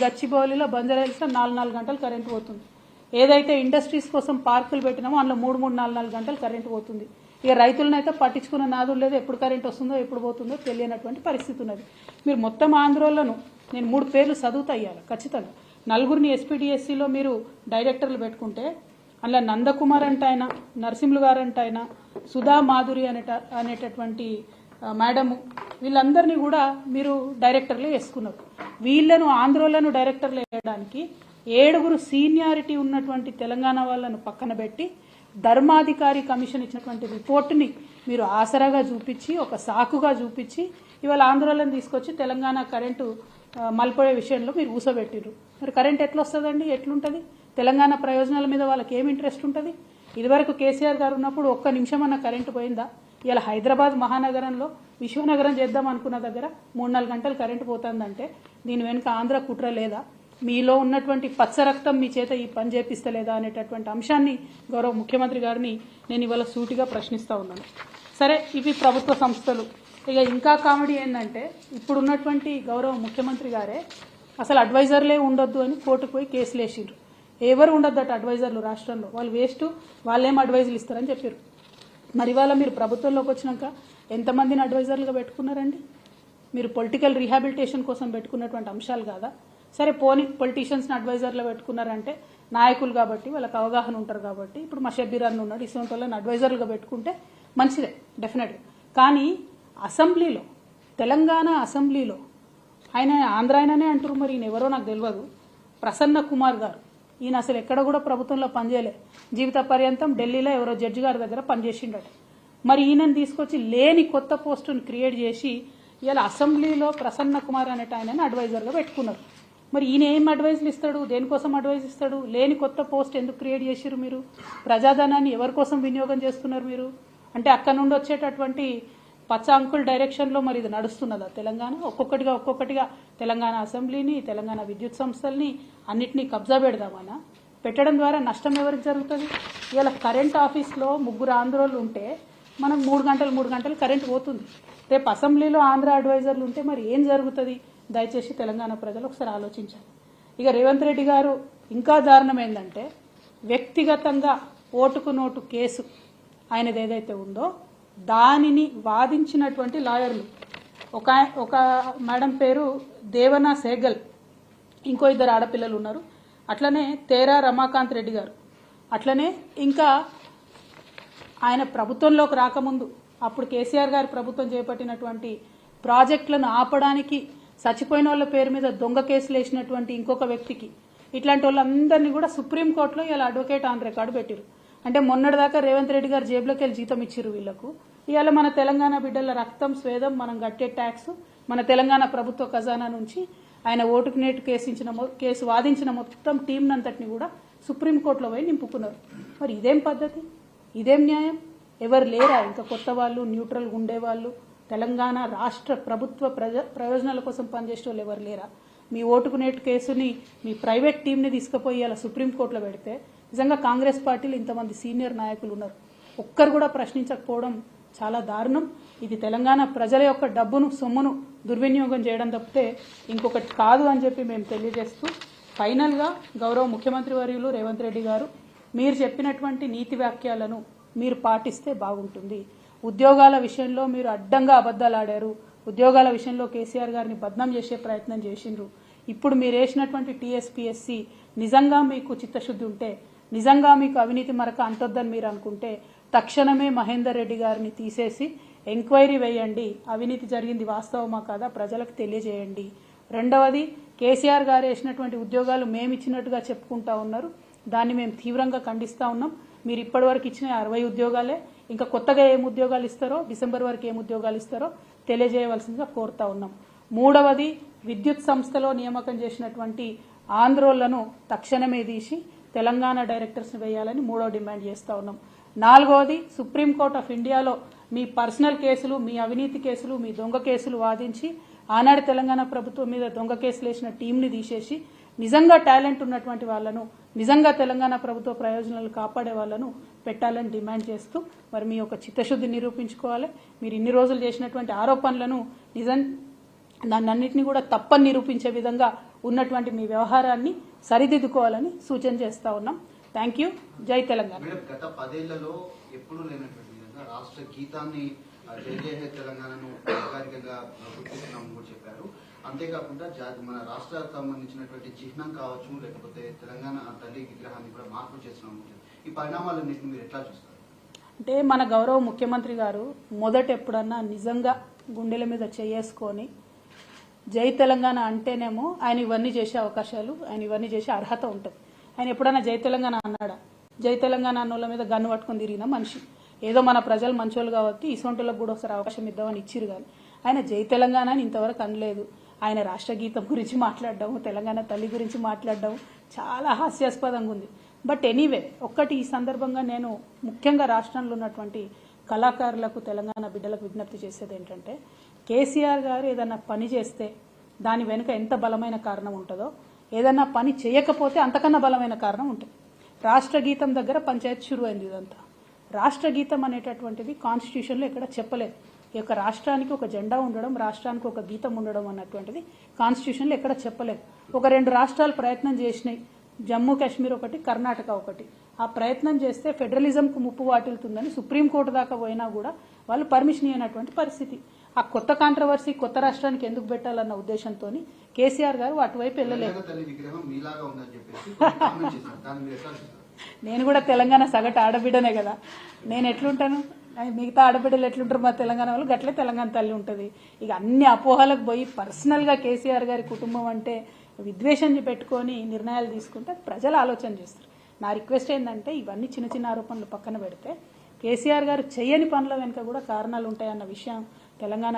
గచ్చిబౌలిలో బంజారాహిల్స్లో 4 గంటలు కరెంటు పోతుంది. ఏదైతే ఇండస్ట్రీస్ కోసం పార్కులు పెట్టినామో అందులో 3 గంటలు కరెంటు పోతుంది. ఇక రైతులనైతే పట్టించుకున్న నాదులు లేదు, ఎప్పుడు కరెంట్ వస్తుందో ఎప్పుడు పోతుందో తెలియనటువంటి పరిస్థితి ఉన్నది. మీరు మొత్తం ఆంధ్రోళ్లను నేను 3 పేర్లు చదువుతా ఇవ్వాలి ఖచ్చితంగా. 4గురిని ఎస్పీడీఎస్సీలో మీరు డైరెక్టర్లు పెట్టుకుంటే అందులో నందకుమార్ అంటే ఆయన, నరసింహులు గారు అంటే ఆయన, సుధా మాధురి అనేటటువంటి మేడము, వీళ్ళందరినీ కూడా మీరు డైరెక్టర్లు వేసుకున్నారు. వీళ్లను ఆంధ్రోళ్లను డైరెక్టర్లు వేయడానికి 7గురు సీనియారిటీ ఉన్నటువంటి తెలంగాణ వాళ్ళను పక్కన పెట్టి ధర్మాధికారి కమిషన్ ఇచ్చినటువంటి రిపోర్టుని మీరు ఆసరాగా చూపించి, ఒక సాకుగా చూపించి ఇవాళ ఆంధ్రోళ్లను తీసుకొచ్చి తెలంగాణ కరెంటు మలిపోయే విషయంలో మీరు ఊసబెట్టిరు. మరి కరెంట్ ఎట్లా వస్తుందండి? ఎట్లుంటుంది? తెలంగాణ ప్రయోజనాల మీద వాళ్ళకి ఏం ఇంట్రెస్ట్ ఉంటుంది? ఇదివరకు కేసీఆర్ గారు ఉన్నప్పుడు ఒక్క నిమిషం అన్న కరెంటు పోయిందా? ఇలా హైదరాబాద్ మహానగరంలో విశ్వనగరం చేద్దాం అనుకున్న దగ్గర 3-4 గంటలు కరెంటు పోతుందంటే దీని వెనుక ఆంధ్ర కుట్ర లేదా? మీలో ఉన్నటువంటి పచ్చ రక్తం మీ చేత ఈ పని చేపిస్తలేదా అనేటటువంటి అంశాన్ని గౌరవ ముఖ్యమంత్రి గారిని నేను ఇవాళ సూటిగా ప్రశ్నిస్తా ఉన్నాను. సరే, ఇవి ప్రభుత్వ సంస్థలు. ఇక ఇంకా కామెడీ ఏంటంటే ఇప్పుడు ఉన్నటువంటి గౌరవ ముఖ్యమంత్రి గారే అసలు అడ్వైజర్లే ఉండొద్దు అని కోర్టుకు పోయి కేసులు వేసిండ్రు. ఎవరు ఉండొద్దట అడ్వైజర్లు రాష్ట్రంలో, వాళ్ళు వేస్ట్, వాళ్ళేం అడ్వైజులు ఇస్తారని చెప్పారు. మరి ఇవాళ మీరు ప్రభుత్వంలోకి వచ్చినాక ఎంతమందిని అడ్వైజర్లుగా పెట్టుకున్నారండి? మీరు పొలిటికల్ రీహాబిలిటేషన్ కోసం పెట్టుకున్నటువంటి అంశాలు కాదా? సరే పోనీ పొలిటీషియన్స్ని అడ్వైజర్లో పెట్టుకున్నారంటే నాయకులు కాబట్టి వాళ్ళకి అవగాహన ఉంటారు కాబట్టి, ఇప్పుడు మా షబ్బీర్ అన్న ఉన్నాడు, ఇటువంటి వాళ్ళని అడ్వైజర్లుగా పెట్టుకుంటే మంచిదే డెఫినెట్గా. కానీ అసెంబ్లీలో, తెలంగాణ అసెంబ్లీలో ఆయన ఆంధ్ర ఆయననే అంటారు, మరి ఈయన ఎవరో నాకు తెలియదు, ప్రసన్న కుమార్ గారు, ఈయన అసలు ఎక్కడ కూడా ప్రభుత్వంలో పనిచేయలే, జీవిత పర్యంతం ఢిల్లీలో ఎవరో జడ్జి గారి దగ్గర పనిచేసిండట. మరి ఈయనను తీసుకొచ్చి లేని కొత్త పోస్టును క్రియేట్ చేసి ఇలా అసెంబ్లీలో ప్రసన్న కుమార్ అనేట ఆయనని అడ్వైజర్గా పెట్టుకున్నారు. మరి ఈయన ఏం అడ్వైజులు ఇస్తాడు? దేనికోసం అడ్వైజ్ ఇస్తాడు? లేని కొత్త పోస్ట్ ఎందుకు క్రియేట్ చేసిరు? మీరు ప్రజాధనాన్ని ఎవరి కోసం వినియోగం చేస్తున్నారు మీరు? అంటే అక్కడ నుండి వచ్చేటటువంటి పచ్చ అంకుల్ డైరెక్షన్లో మరి ఇది నడుస్తున్నదా తెలంగాణ? ఒక్కొక్కటిగా తెలంగాణ అసెంబ్లీని, తెలంగాణ విద్యుత్ సంస్థల్ని అన్నిటినీ కబ్జా పెడదామనా? పెట్టడం ద్వారా నష్టం ఎవరికి జరుగుతుంది? ఇవాళ కరెంట్ ఆఫీస్లో 3 ఆంధ్రోళ్ళు ఉంటే మనం 3 గంటలు కరెంట్ పోతుంది. రేపు అసెంబ్లీలో ఆంధ్ర అడ్వైజర్లు ఉంటే మరి ఏం జరుగుతుంది? దయచేసి తెలంగాణ ప్రజలు ఒకసారి ఆలోచించాలి. ఇక రేవంత్ రెడ్డి గారు ఇంకా దారుణం ఏంటంటే వ్యక్తిగతంగా ఓటుకు నోటు కేసు ఆయనది ఏదైతే ఉందో దానిని వాదించినటువంటి లాయర్లు, ఒక మేడం పేరు దేవనా సేగల్, ఇంకో 2 ఆడపిల్లలు ఉన్నారు, అట్లనే తేరా రమాకాంత్ రెడ్డి గారు, అట్లనే ఇంకా ఆయన ప్రభుత్వంలోకి రాకముందు అప్పుడు కేసీఆర్ గారి ప్రభుత్వం చేపట్టినటువంటి ప్రాజెక్టులను ఆపడానికి చచ్చిపోయిన వాళ్ళ పేరు మీద దొంగ కేసులు వేసినటువంటి ఇంకొక వ్యక్తికి, ఇట్లాంటి వాళ్ళందరినీ కూడా సుప్రీంకోర్టులో ఇలా అడ్వకేట్ ఆన్ రికార్డు పెట్టారు. అంటే మొన్నటిదాకా రేవంత్ రెడ్డి గారు జేబులోకి వెళ్ళి జీతం ఇచ్చిరు వీళ్లకు. ఇవాళ మన తెలంగాణ బిడ్డల రక్తం, స్వేదం, మనం కట్టే ట్యాక్స్, మన తెలంగాణ ప్రభుత్వ ఖజానా నుంచి ఆయన ఓటుకు నేటు కేసు వాదించిన మొత్తం టీంనంతటిని కూడా సుప్రీంకోర్టులో పోయి నింపుకున్నారు. మరి ఇదేం పద్ధతి? ఇదేం న్యాయం? ఎవరు లేరా ఇంకా కొత్త వాళ్ళు, న్యూట్రల్గా ఉండేవాళ్ళు, తెలంగాణ రాష్ట్ర ప్రభుత్వ ప్రయోజనాల కోసం పనిచేసే వాళ్ళు ఎవరు లేరా? మీ ఓటుకు నేటు కేసుని మీ ప్రైవేట్ టీంని తీసుకుపోయి అలా సుప్రీంకోర్టులో పెడితే నిజంగా కాంగ్రెస్ పార్టీలో ఇంతమంది సీనియర్ నాయకులు ఉన్నారు, ఒక్కరు కూడా ప్రశ్నించకపోవడం చాలా దారుణం. ఇది తెలంగాణ ప్రజల యొక్క డబ్బును, సొమ్మును దుర్వినియోగం చేయడం తప్పితే ఇంకొకటి కాదు అని చెప్పి మేము తెలియజేస్తూ, ఫైనల్గా గౌరవ ముఖ్యమంత్రి వర్యులు రేవంత్ రెడ్డి గారు మీరు చెప్పినటువంటి నీతి వాక్యాలను మీరు పాటిస్తే బాగుంటుంది. ఉద్యోగాల విషయంలో మీరు అడ్డంగా అబద్ధాలు ఆడారు. ఉద్యోగాల విషయంలో కేసీఆర్ గారిని బద్నాం చేసే ప్రయత్నం చేసిండ్రు. ఇప్పుడు మీరు వేసినటువంటి టీఎస్పీఎస్సీ నిజంగా మీకు చిత్తశుద్ధి ఉంటే, నిజంగా మీకు అవినీతి మరక అంటొద్దని మీరు అనుకుంటే తక్షణమే మహేందర్ రెడ్డి గారిని తీసేసి ఎంక్వైరీ వేయండి. అవినీతి జరిగింది వాస్తవమా కాదా ప్రజలకు తెలియజేయండి. రెండవది, కేసీఆర్ గారు వేసినటువంటి ఉద్యోగాలు మేము ఇచ్చినట్టుగా చెప్పుకుంటా ఉన్నారు, దాన్ని మేము తీవ్రంగా ఖండిస్తూ ఉన్నాం. మీరు ఇప్పటివరకు ఇచ్చిన 60 ఉద్యోగాలే, ఇంకా కొత్తగా ఏం ఉద్యోగాలు ఇస్తారో, డిసెంబర్ వరకు ఏం ఉద్యోగాలు ఇస్తారో తెలియజేయవలసిందిగా కోరుతా ఉన్నాం. మూడవది, విద్యుత్ సంస్థలో నియామకం చేసినటువంటి ఆంధ్రోళ్లను తక్షణమే తీసి తెలంగాణ డైరెక్టర్స్ని వేయాలని 3వ డిమాండ్ చేస్తూ ఉన్నాం. 4వది, సుప్రీంకోర్టు ఆఫ్ ఇండియాలో మీ పర్సనల్ కేసులు, మీ అవినీతి కేసులు, మీ దొంగ కేసులు వాదించి ఆనాడు తెలంగాణ ప్రభుత్వం మీద దొంగ కేసులు వేసిన టీంని తీసేసి నిజంగా టాలెంట్ ఉన్నటువంటి వాళ్ళను, నిజంగా తెలంగాణ ప్రభుత్వ ప్రయోజనాలు కాపాడే వాళ్ళను పెట్టాలని డిమాండ్ చేస్తూ, మరి మీ యొక్క చిత్తశుద్ధి నిరూపించుకోవాలి. మీరు ఇన్ని రోజులు చేసినటువంటి ఆరోపణలను దాన్నన్నింటినీ కూడా తప్పని నిరూపించే విధంగా ఉన్నటువంటి మీ వ్యవహారాన్ని సరిదిద్దుకోవాలని సూచన చేస్తా ఉన్నాం. Thank you. జై తెలంగాణ. గత 10 ఏళ్లలో ఎప్పుడూ లేనటువంటి విధంగా రాష్ట్ర గీతాన్ని జై జై హే తెలంగాణను అధికారికంగా గుర్తిస్తున్నామని కూడా చెప్పారు. అంతేకాకుండా మన రాష్ట్రానికి సంబంధించినటువంటి చిహ్నం కావచ్చు, లేకపోతే తెలంగాణ తల్లి విగ్రహాన్ని కూడా మార్పు చేస్తున్నాము. ఈ పరిణామాలన్నింటినీ మీరు ఎట్లా చూస్తారు? అంటే మన గౌరవ ముఖ్యమంత్రి గారు మొదట ఎప్పుడన్నా నిజంగా గుండెల మీద చేసుకొని జై తెలంగాణ అంటేనేమో ఆయన ఇవన్నీ చేసే అవకాశాలు, ఆయన ఇవన్నీ చేసే అర్హత ఉంటుంది. ఆయన ఎప్పుడన్నా జై తెలంగాణ అన్నాడా? జై తెలంగాణ అన్నోళ్ళ మీద గన్ను పట్టుకొని తిరిగిన మనిషి. ఏదో మన ప్రజలు మంచోళ్ళు కాబట్టి ఇసొంటోళ్ళకు కూడా ఒకసారి అవకాశం ఇద్దామని ఇచ్చిరు కానీ ఆయన జై తెలంగాణ అని ఇంతవరకు అనలేదు. ఆయన రాష్ట్ర గీతం గురించి మాట్లాడడం, తెలంగాణ తల్లి గురించి మాట్లాడడం చాలా హాస్యాస్పదంగా ఉంది. బట్ ఎనీవే, ఒక్కటి ఈ సందర్భంగా నేను ముఖ్యంగా రాష్ట్రంలో ఉన్నటువంటి కళాకారులకు, తెలంగాణ బిడ్డలకు విజ్ఞప్తి చేసేది ఏంటంటే, కేసీఆర్ గారు ఏదన్నా పని చేస్తే దాని వెనుక ఎంత బలమైన కారణం ఉంటుందో, ఏదన్నా పని చేయకపోతే అంతకన్నా బలమైన కారణం ఉంటుంది. రాష్ట్ర గీతం దగ్గర పంచాయతీ షురు అయింది. ఇదంతా రాష్ట్ర గీతం అనేటటువంటిది కాన్స్టిట్యూషన్లో ఎక్కడ చెప్పలేదు. ఈ యొక్క రాష్ట్రానికి ఒక జెండా ఉండడం, రాష్ట్రానికి ఒక గీతం ఉండడం అన్నటువంటిది కాన్స్టిట్యూషన్లో ఎక్కడ చెప్పలేదు. ఒక 2 రాష్ట్రాలు ప్రయత్నం చేసినాయి, జమ్మూ కాశ్మీర్ ఒకటి, కర్ణాటక ఒకటి. ఆ ప్రయత్నం చేస్తే ఫెడరలిజంకు ముప్పు వాటిల్తుందని సుప్రీంకోర్టు దాకా పోయినా కూడా వాళ్ళు పర్మిషన్ ఇవ్వనటువంటి పరిస్థితి. ఆ కొత్త కాంట్రవర్సీ కొత్త రాష్ట్రానికి ఎందుకు పెట్టాలన్న ఉద్దేశంతో కేసీఆర్ గారు అటువైపు వెళ్ళలేదు. నేను కూడా తెలంగాణ సగటు ఆడబిడ్డనే కదా, నేను ఎట్లుంటాను, మిగతా ఆడబిడ్డలు ఎట్లుంటారు మా తెలంగాణ వాళ్ళు, గట్లే తెలంగాణ తల్లి ఉంటుంది. ఇక అన్ని అపోహలకు పోయి పర్సనల్గా కేసీఆర్ గారి కుటుంబం అంటే విద్వేషం పెట్టుకొని నిర్ణయాలు తీసుకుంటే ప్రజలు ఆలోచన చేస్తారు. నా రిక్వెస్ట్ ఏంటంటే, ఇవన్నీ చిన్న చిన్న ఆరోపణలు పక్కన పెడితే కేసీఆర్ గారు చేయని పనుల వెనుక కూడా కారణాలు ఉంటాయన్న విషయం తెలంగాణ